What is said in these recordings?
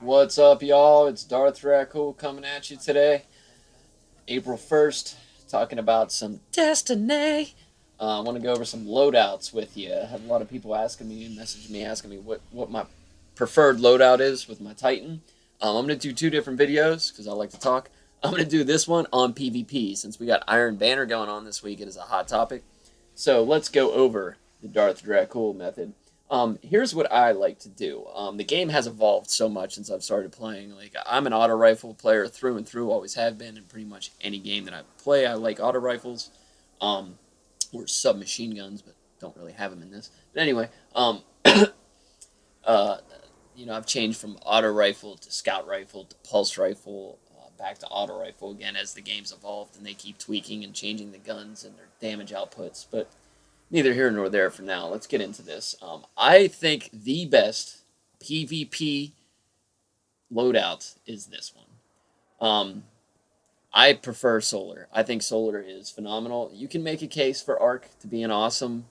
What's up, y'all? It's Darth Rackle coming at you today, April 1st, talking about some Destiny. I want to go over some loadouts with you. I have a lot of people asking me and messaging me asking me what my preferred loadout is with my Titan. I'm going to do two different videos because I like to talk. I'm going to do this one on PvP since we got Iron Banner going on this week. It is a hot topic. So let's go over the Darth Dracul method. Here's what I like to do. The game has evolved so much since I've started playing. Like I'm an auto rifle player through and through, always have been in pretty much any game that I play. I like auto rifles, or submachine guns, but don't really have them in this. But anyway, uh, I've changed from auto rifle to scout rifle to pulse rifle, back to auto rifle again as the game's evolved and they keep tweaking and changing the guns and their damage outputs. But neither here nor there for now. Let's get into this. I think the best PvP loadout is this one. I prefer Solar. I think Solar is phenomenal. You can make a case for Arc to be an awesome.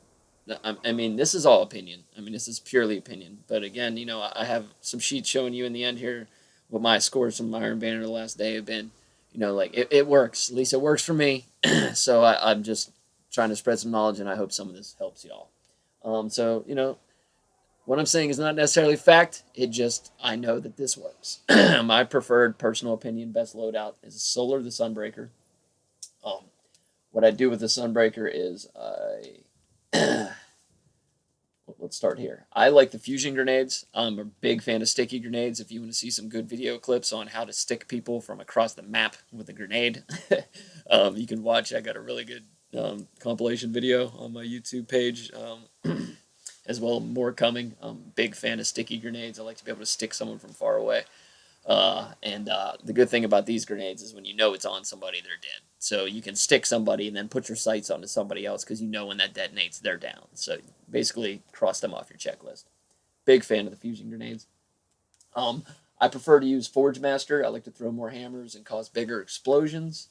I mean, this is all opinion. I mean, this is purely opinion. But again, I have some sheets showing you in the end here what my scores from Iron Banner the last day have been. Like it works. At least it works for me. So I'm just trying to spread some knowledge, and I hope some of this helps y'all. What I'm saying is not necessarily fact. I know that this works. My preferred personal opinion, best loadout is Solar the Sunbreaker. Um, what I do with the Sunbreaker is let's start here. I like the fusion grenades. I'm a big fan of sticky grenades. If you want to see some good video clips on how to stick people from across the map with a grenade, you can watch. I got a really good compilation video on my YouTube page, as well. More coming. Big fan of sticky grenades. I like to be able to stick someone from far away. The good thing about these grenades is when you know it's on somebody, they're dead. So you can stick somebody and then put your sights onto somebody else because you know when that detonates, they're down. So basically, cross them off your checklist. Big fan of the fusion grenades. I prefer to use Forge Master. I like to throw more hammers and cause bigger explosions.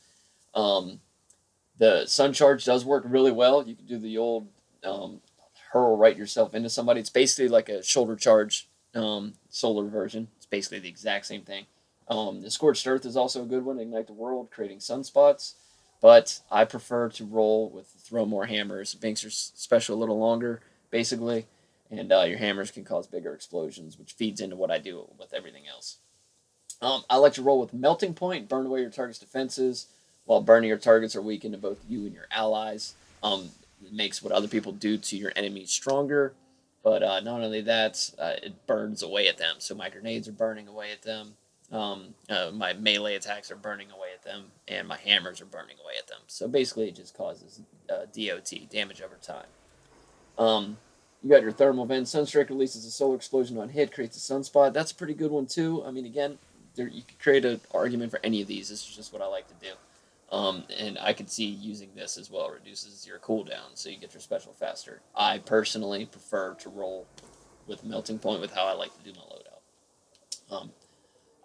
The Sun Charge does work really well. You can do the old hurl right yourself into somebody. It's basically like a shoulder charge solar version. It's basically the exact same thing. The Scorched Earth is also a good one. Ignite the world, creating sunspots. But I prefer to roll with throw more hammers. It makes your special a little longer, basically. And your hammers can cause bigger explosions, which feeds into what I do with everything else. I like to roll with Melting Point, burn away your target's defenses, while burning your targets are weakened to both you and your allies. It makes what other people do to your enemies stronger. But not only that, it burns away at them. So my grenades are burning away at them. My melee attacks are burning away at them, and my hammers are burning away at them. So basically, it just causes DOT, damage over time. You got your thermal vent. Sunstrike releases a solar explosion on hit, creates a sunspot. That's a pretty good one too. I mean, again, you could create an argument for any of these. This is just what I like to do. And I could see using this as well. Reduces your cooldown, so you get your special faster. I personally prefer to roll with Melting Point with how I like to do my loadout.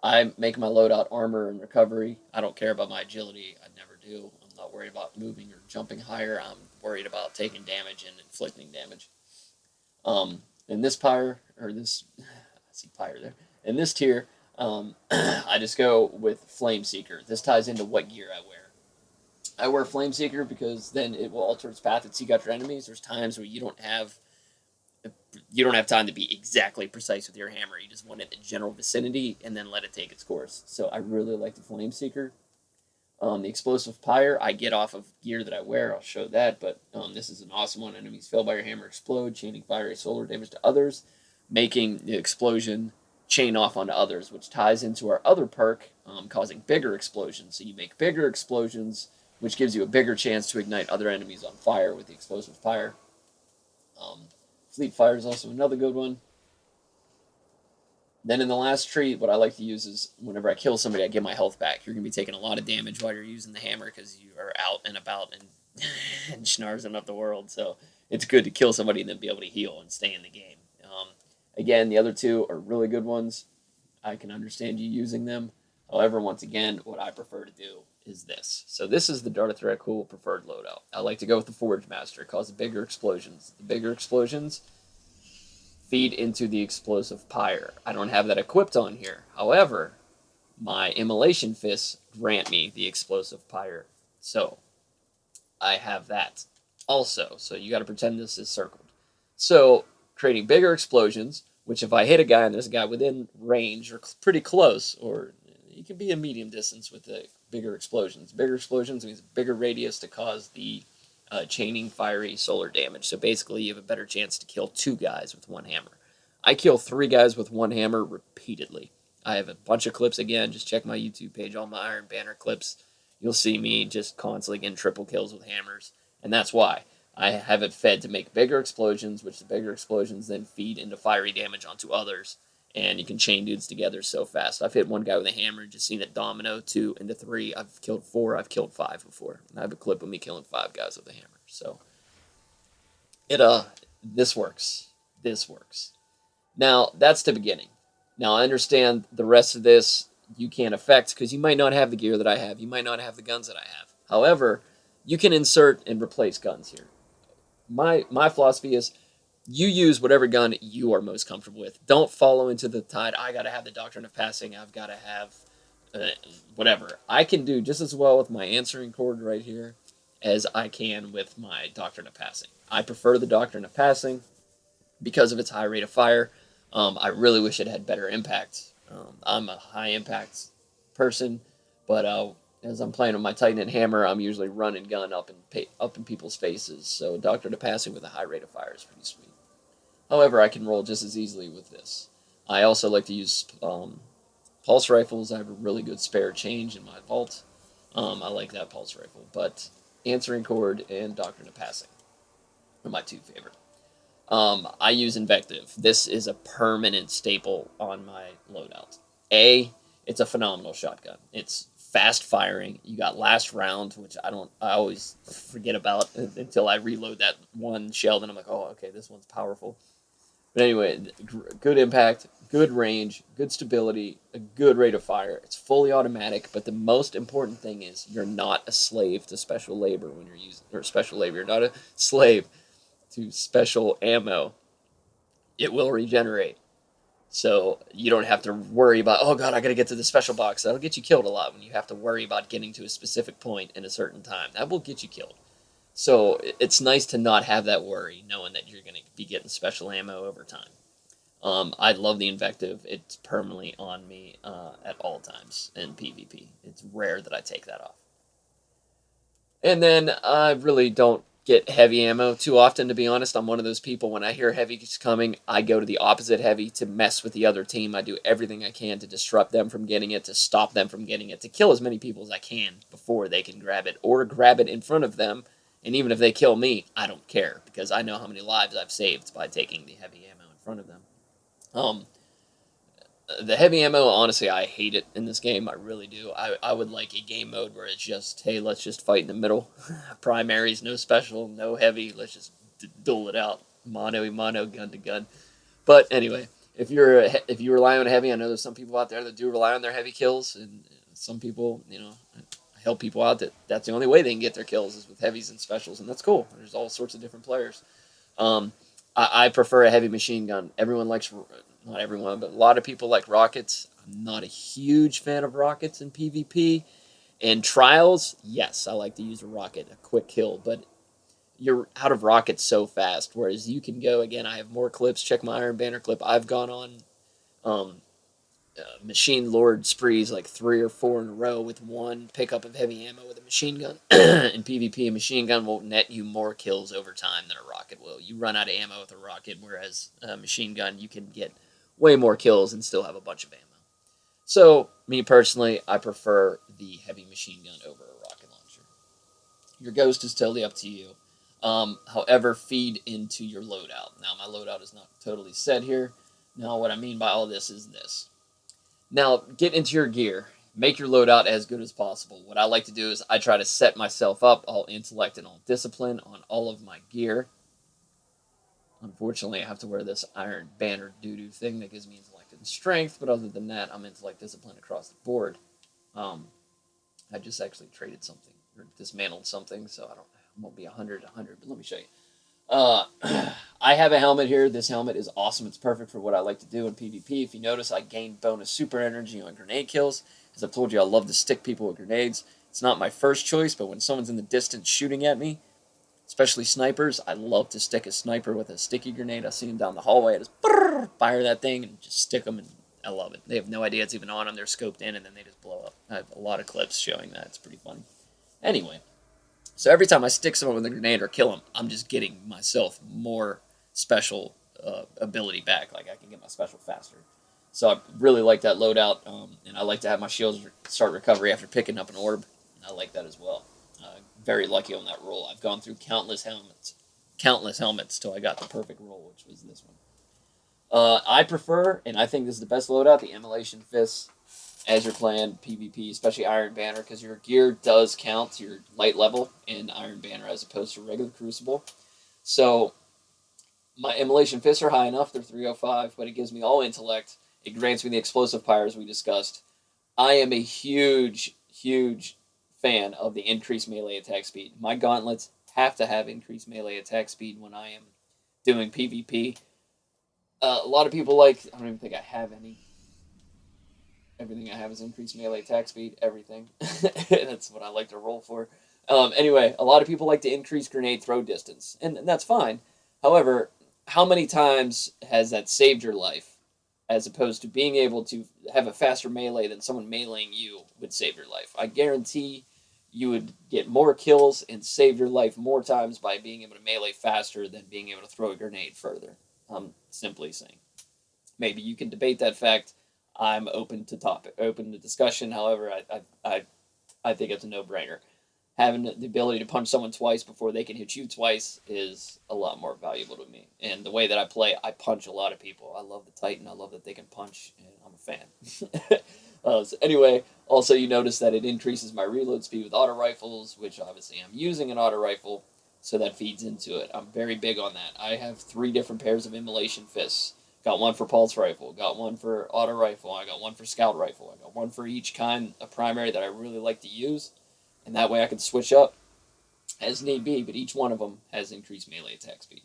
I make my loadout armor and recovery. I don't care about my agility. I never do. I'm not worried about moving or jumping higher. I'm worried about taking damage and inflicting damage. In this pyre, or this, I see pyre there. In this tier, I just go with Flame Seeker. This ties into what gear I wear. I wear Flame Seeker because then it will alter its path and seek out your enemies. There's times where you don't have time to be exactly precise with your hammer. You just want it in the general vicinity and then let it take its course. So I really like the Flame Seeker. The Explosive Pyre I get off of gear that I wear. I'll show that, but this is an awesome one. Enemies fail by your hammer explode, chaining fiery solar damage to others, making the explosion chain off onto others, which ties into our other perk, causing bigger explosions. So you make bigger explosions, which gives you a bigger chance to ignite other enemies on fire with the Explosive Fire. Fleet Fire is also another good one. Then in the last tree, what I like to use is whenever I kill somebody, I get my health back. You're going to be taking a lot of damage while you're using the hammer because you are out and about and, and schnarzing up the world. So it's good to kill somebody and then be able to heal and stay in the game. Again, the other two are really good ones. I can understand you using them. However, once again, what I prefer to do is this. So this is the Darth Cool preferred loadout. I like to go with the Forge Master. It causes bigger explosions. The bigger explosions feed into the explosive pyre. I don't have that equipped on here. However, my immolation fists grant me the explosive pyre. So I have that also. So you got to pretend this is circled. So creating bigger explosions, which if I hit a guy and there's a guy within range or pretty close, or you can be a medium distance with the bigger explosions. Bigger explosions means bigger radius to cause the chaining fiery solar damage. So basically you have a better chance to kill 2 guys with 1 hammer. I kill 3 guys with 1 hammer repeatedly. I have a bunch of clips again. Just check my YouTube page, all my Iron Banner clips. You'll see me just constantly getting triple kills with hammers. And that's why I have it fed to make bigger explosions, which the bigger explosions then feed into fiery damage onto others. And you can chain dudes together so fast. I've hit 1 guy with a hammer, just seen it domino 2 into 3. I've killed 4. I've killed 5 before. And I have a clip of me killing 5 guys with a hammer. So this works. This works. Now that's the beginning. Now I understand the rest of this you can't affect because you might not have the gear that I have. You might not have the guns that I have. However, you can insert and replace guns here. My philosophy is you use whatever gun you are most comfortable with. Don't follow into the tide. I got to have the Doctrine of Passing. I've got to have whatever. I can do just as well with my answering cord right here as I can with my Doctrine of Passing. I prefer the Doctrine of Passing because of its high rate of fire. I really wish it had better impact. I'm a high impact person, but as I'm playing with my Titan and Hammer, I'm usually running gun up in people's faces. So Doctrine of Passing with a high rate of fire is pretty sweet. However, I can roll just as easily with this. I also like to use pulse rifles. I have a really good spare change in my vault. I like that pulse rifle, but answering cord and Doctrine of Passing are my 2 favorite. I use Invective. This is a permanent staple on my loadout. It's a phenomenal shotgun. It's fast firing. You got last round, which I always forget about until I reload that one shell. Then I'm like, oh, okay, this one's powerful. But anyway, good impact, good range, good stability, a good rate of fire. It's fully automatic, but the most important thing is you're not a slave to special labor when you're using, or special labor. You're not a slave to special ammo. It will regenerate. So you don't have to worry about, oh god, I gotta get to the special box. That'll get you killed a lot when you have to worry about getting to a specific point in a certain time. That will get you killed. So it's nice to not have that worry, knowing that you're gonna be getting special ammo over time. I love the Invective. It's permanently on me at all times in PvP. It's rare that I take that off. And then I really don't get heavy ammo too often, to be honest. I'm one of those people, when I hear heavy's coming, I go to the opposite heavy to mess with the other team. I do everything I can to disrupt them from getting it, to stop them from getting it, to kill as many people as I can before they can grab it, or grab it in front of them. And even if they kill me, I don't care, because I know how many lives I've saved by taking the heavy ammo in front of them. The heavy ammo, honestly, I hate it in this game. I really do. I would like a game mode where it's just, hey, let's just fight in the middle. Primaries, no special, no heavy. Let's just duel it out. Mono a mono, gun to gun. But anyway, if you rely on heavy, I know there's some people out there that do rely on their heavy kills, and some people, I help people out that's the only way they can get their kills is with heavies and specials, and that's cool. There's all sorts of different players. I prefer a heavy machine gun. Everyone likes, not everyone, but a lot of people like rockets. I'm not a huge fan of rockets in PvP. In trials, yes, I like to use a rocket, a quick kill, but you're out of rockets so fast, whereas you can go, again, I have more clips. Check my Iron Banner clip. I've gone on machine lord sprees like 3 or 4 in a row with one pickup of heavy ammo with a machine gun. In PvP, a machine gun will net you more kills over time than a rocket will. You run out of ammo with a rocket, whereas a machine gun, you can get way more kills and still have a bunch of ammo. So, me personally, I prefer the heavy machine gun over a rocket launcher. Your ghost is totally up to you. However, feed into your loadout. Now, my loadout is not totally set here. Now, what I mean by all this is this. Now, get into your gear. Make your loadout as good as possible. What I like to do is I try to set myself up all intellect and all discipline on all of my gear. Unfortunately, I have to wear this Iron Banner doo-doo thing that gives me intellect and strength, but other than that, I'm intellect discipline across the board. I just actually traded something, or dismantled something, so I won't be 100, but let me show you. I I have a helmet here. This helmet is awesome. It's perfect for what I like to do in PvP. If you notice, I gain bonus super energy on grenade kills. As I've told you, I love to stick people with grenades. It's not my first choice, but when someone's in the distance shooting at me, especially snipers, I love to stick a sniper with a sticky grenade. I see them down the hallway. I just fire that thing and just stick them, and I love it. They have no idea it's even on them. They're scoped in, and then they just blow up. I have a lot of clips showing that. It's pretty funny. Anyway, so every time I stick someone with a grenade or kill them, I'm just getting myself more special ability back. Like, I can get my special faster. So I really like that loadout, and I like to have my shields start recovery after picking up an orb. And I like that as well. Very lucky on that roll. I've gone through countless helmets till I got the perfect roll, which was this one. I prefer, and I think this is the best loadout, the Immolation Fists, as you're playing PvP, especially Iron Banner, because your gear does count to your light level in Iron Banner as opposed to regular Crucible. So my Immolation Fists are high enough, they're 305, but it gives me all intellect. It grants me the explosive pyre as we discussed. I am a huge fan of the increased melee attack speed. My gauntlets have to have increased melee attack speed when I am doing PvP. A lot of people I don't even think I have any. Everything I have is increased melee attack speed. Everything. That's what I like to roll for. Anyway, a lot of people like to increase grenade throw distance, and that's fine. However, how many times has that saved your life, as opposed to being able to have a faster melee than someone meleeing you would save your life? I guarantee you would get more kills and save your life more times by being able to melee faster than being able to throw a grenade further. I'm simply saying. Maybe you can debate that fact. I'm open to discussion. However, I think it's a no-brainer. Having the ability to punch someone twice before they can hit you twice is a lot more valuable to me. And the way that I play, I punch a lot of people. I love the Titan. I love that they can punch, and I'm a fan. So anyway, also you notice that it increases my reload speed with auto rifles, which obviously I'm using an auto rifle, so that feeds into it. I'm very big on that. I have 3 different pairs of Immolation Fists. Got one for pulse rifle, got one for auto rifle, I got one for scout rifle, I got one for each kind of primary that I really like to use, and that way I can switch up as need be, but each one of them has increased melee attack speed.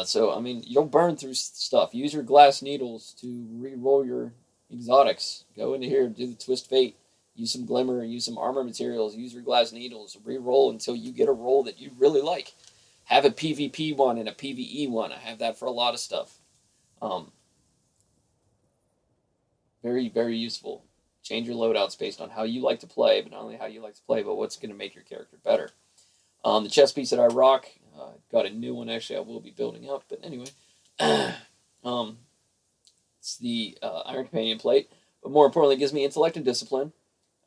So, I mean, you'll burn through stuff. Use your glass needles to re-roll your exotics. Go into here, do the Twist Fate, use some glimmer, use some armor materials, use your glass needles, re-roll until you get a roll that you really like. Have a PvP one and a PvE one. I have that for a lot of stuff. Very useful. Change your loadouts based on how you like to play, but not only how you like to play, but what's going to make your character better. The chest piece that I rock, got a new one actually I will be building up, but anyway. It's the Iron Companion plate, but more importantly, it gives me intellect and discipline,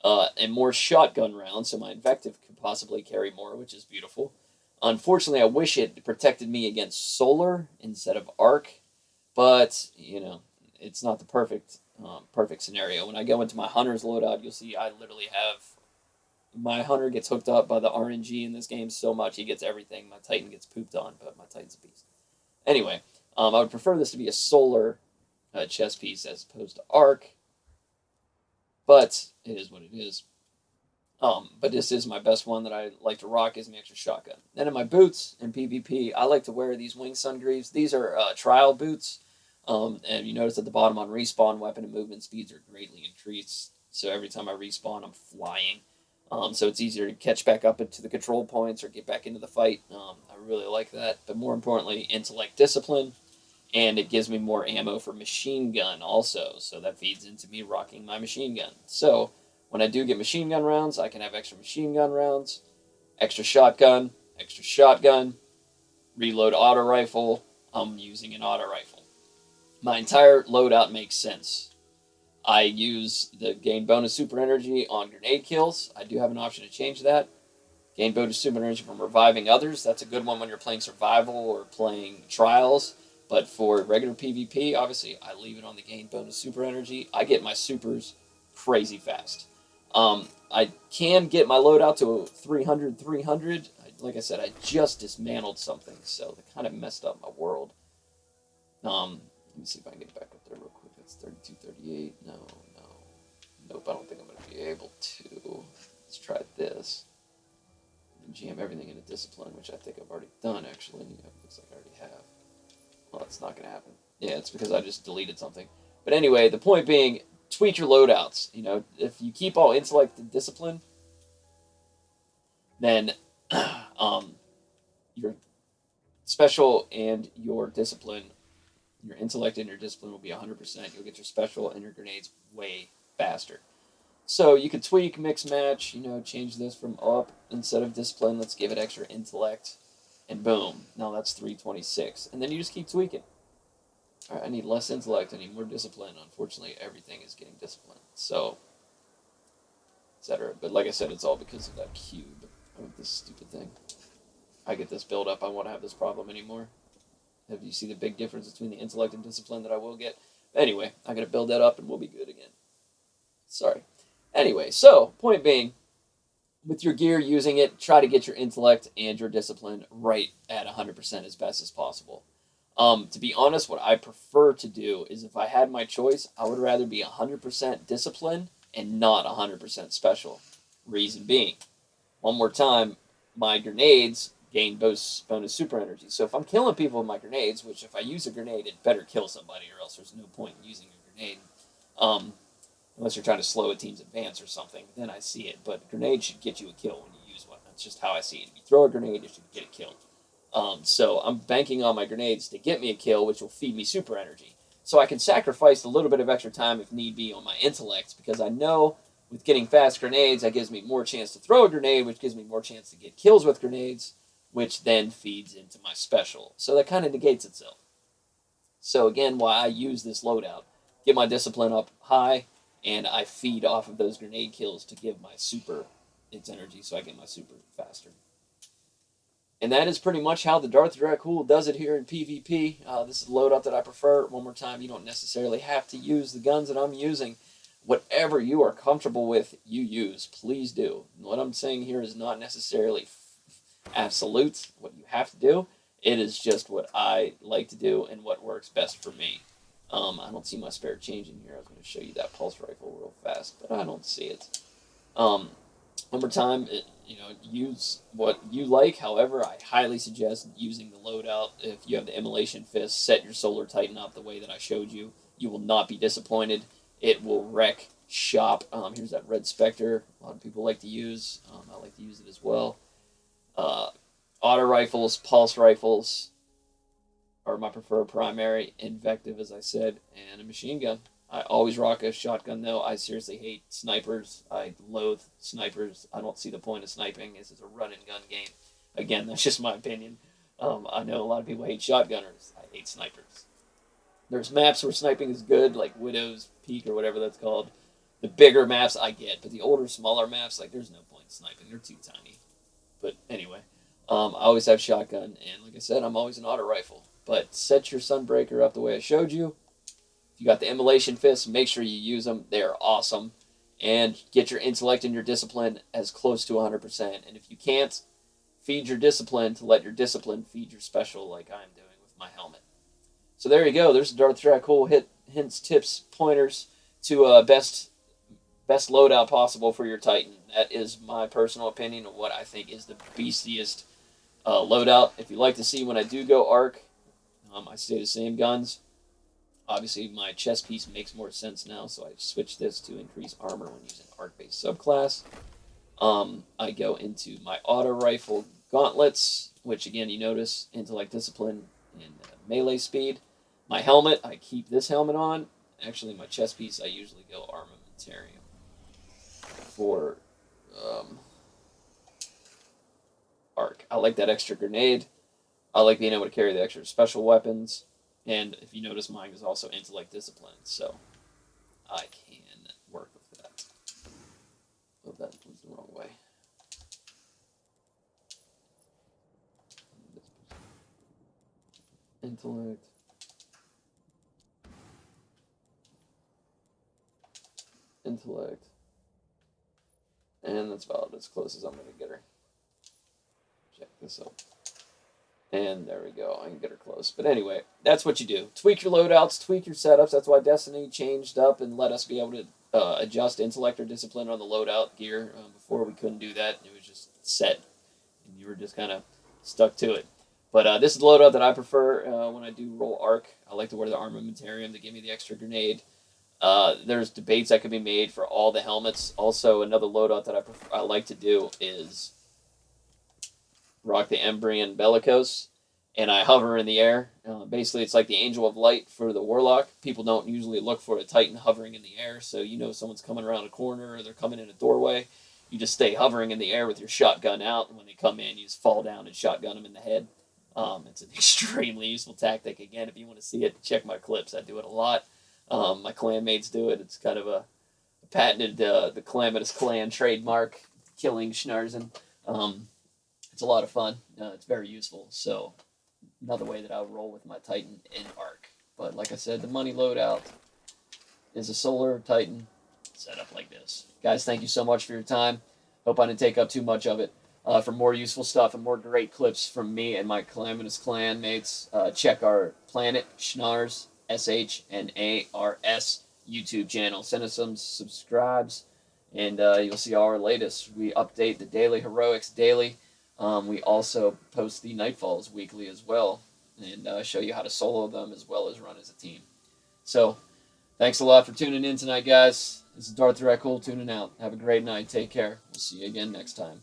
and more shotgun rounds, so my invective could possibly carry more, which is beautiful. Unfortunately, I wish it protected me against solar instead of arc, but, you know, it's not the perfect scenario. When I go into my Hunter's loadout, you'll see I literally have... My Hunter gets hooked up by the RNG in this game so much, he gets everything. My Titan gets pooped on, but my Titan's a beast. Anyway, I would prefer this to be a solar chest piece as opposed to arc, but it is what it is. But this is my best one that I like to rock, is my extra shotgun. Then in my boots in PvP, I like to wear these Wing Sun Greaves. These are trial boots. And you notice at the bottom on respawn, weapon and movement speeds are greatly increased. So every time I respawn, I'm flying. So it's easier to catch back up into the control points or get back into the fight. I really like that. But more importantly, intellect discipline. And it gives me more ammo for machine gun also. So that feeds into me rocking my machine gun. So when I do get machine gun rounds, I can have extra machine gun rounds, extra shotgun, reload auto rifle. I'm using an auto rifle. My entire loadout makes sense. I use the gain bonus super energy on grenade kills. I do have an option to change that. Gain bonus super energy from reviving others. That's a good one when you're playing survival or playing trials. But for regular PvP, obviously, I leave it on the gain bonus super energy. I get my supers crazy fast. I can get my loadout to 300. Like I said, I just dismantled something, so that kind of messed up my world. Let me see if I can get back up there real quick. That's 32, 38. Nope, I don't think I'm going to be able to. Let's try this. Jam everything into discipline, which I think I've already done, actually. It looks like I already have. Well, that's not going to happen. Yeah, it's because I just deleted something. But anyway, the point being, tweak your loadouts. You know, if you keep all intellect and discipline, then your special and your discipline, your intellect and your discipline will be 100%. You'll get your special and your grenades way faster. So you could tweak, mix, match, you know, change this from up. Instead of discipline, let's give it extra intellect. And boom, now that's 326. And then you just keep tweaking. All right, I need less intellect, I need more discipline. Unfortunately, everything is getting discipline. So, etc. But like I said, it's all because of that cube of this stupid thing. I get this build up, I won't have this problem anymore. Have you see the big difference between the intellect and discipline that I will get? Anyway, I gotta build that up and we'll be good again. Sorry. Anyway, so, point being, with your gear, using it, try to get your intellect and your discipline right at 100% as best as possible. To be honest, what I prefer to do is if I had my choice, I would rather be 100% discipline and not 100% special. Reason being, one more time, my grenades gain bonus super energy. So if I'm killing people with my grenades, which if I use a grenade, it better kill somebody or else there's no point in using a grenade. Unless you're trying to slow a team's advance or something, then I see it. But a grenade should get you a kill when you use one. That's just how I see it. If you throw a grenade, it should get a kill. So I'm banking on my grenades to get me a kill, which will feed me super energy. So I can sacrifice a little bit of extra time if need be on my intellect, because I know with getting fast grenades, that gives me more chance to throw a grenade, which gives me more chance to get kills with grenades, which then feeds into my special. So that kind of negates itself. So again, why I use this loadout. Get my discipline up high, and I feed off of those grenade kills to give my super its energy, so I get my super faster. And that is pretty much how the Darth Dracul does it here in PvP. This is the loadout that I prefer. One more time, you don't necessarily have to use the guns that I'm using. Whatever you are comfortable with, you use. Please do. And what I'm saying here is not necessarily absolute, what you have to do. It is just what I like to do and what works best for me. I don't see my spare changing here. I was going to show you that pulse rifle real fast, but I don't see it. One more time, use what you like. However, I highly suggest using the loadout. If you have the Immolation Fist, set your Solar Titan up the way that I showed you. You will not be disappointed. It will wreck shop. Here's that Red Spectre. A lot of people like to use. I like to use it as well. Auto rifles, pulse rifles are my preferred primary. Invective, as I said, and a machine gun. I always rock a shotgun, though. I seriously hate snipers. I loathe snipers. I don't see the point of sniping. This is a run-and-gun game. Again, that's just my opinion. I know a lot of people hate shotgunners. I hate snipers. There's maps where sniping is good, like Widow's Peak or whatever that's called. The bigger maps I get, but the older, smaller maps, like, there's no point in sniping. They're too tiny. But anyway, I always have shotgun, and like I said, I'm always an auto rifle. But set your Sunbreaker up the way I showed you. If you got the Immolation Fists, make sure you use them. They are awesome. And get your intellect and your discipline as close to 100%. And if you can't, feed your discipline to let your discipline feed your special like I'm doing with my helmet. So there you go. There's the Darth Dracul hints, tips, pointers to best loadout possible for your Titan. That is my personal opinion of what I think is the beastiest loadout. If you like to see when I do go arc, I stay the same guns. Obviously, my chest piece makes more sense now, so I switched this to increase armor when using arc-based subclass. I go into my auto rifle gauntlets, which again, you notice, intellect, discipline, and melee speed. My helmet, I keep this helmet on. Actually, my chest piece, I usually go armamentarium. For arc. I like that extra grenade. I like being able to carry the extra special weapons. And if you notice, mine is also intellect discipline, so I can work with that. Oh, that was the wrong way. Intellect. Intellect. And that's about as close as I'm going to get her. Check this out. And there we go. I can get her close. But anyway, that's what you do. Tweak your loadouts, tweak your setups. That's why Destiny changed up and let us be able to adjust intellect or discipline on the loadout gear. Before we couldn't do that. It was just set. And you were just kind of stuck to it. But this is the loadout that I prefer when I do roll arc. I like to wear the armamentarium to give me the extra grenade. There's debates that can be made for all the helmets. Also, another loadout that I like to do is rock the Embrian Bellicose, and I hover in the air. Basically, it's like the Angel of Light for the Warlock. People don't usually look for a Titan hovering in the air, so you know someone's coming around a corner or they're coming in a doorway. You just stay hovering in the air with your shotgun out, and when they come in, you just fall down and shotgun them in the head. It's an extremely useful tactic. Again, if you want to see it, check my clips. I do it a lot. My clanmates do it. It's kind of a patented the Calamitous Clan trademark, killing Schnarzen. It's a lot of fun. It's very useful. So another way that I would roll with my Titan in Arc. But like I said, the money loadout is a Solar Titan set up like this. Guys, thank you so much for your time. Hope I didn't take up too much of it. For more useful stuff and more great clips from me and my Calamitous Clan mates, check our Planet Shnars, SHNARS YouTube channel. Send us some subscribes, and you'll see all our latest. We update the daily heroics daily. We also post the Nightfalls weekly as well, and show you how to solo them as well as run as a team. So, thanks a lot for tuning in tonight, guys. This is Darth Recul tuning out. Have a great night. Take care. We'll see you again next time.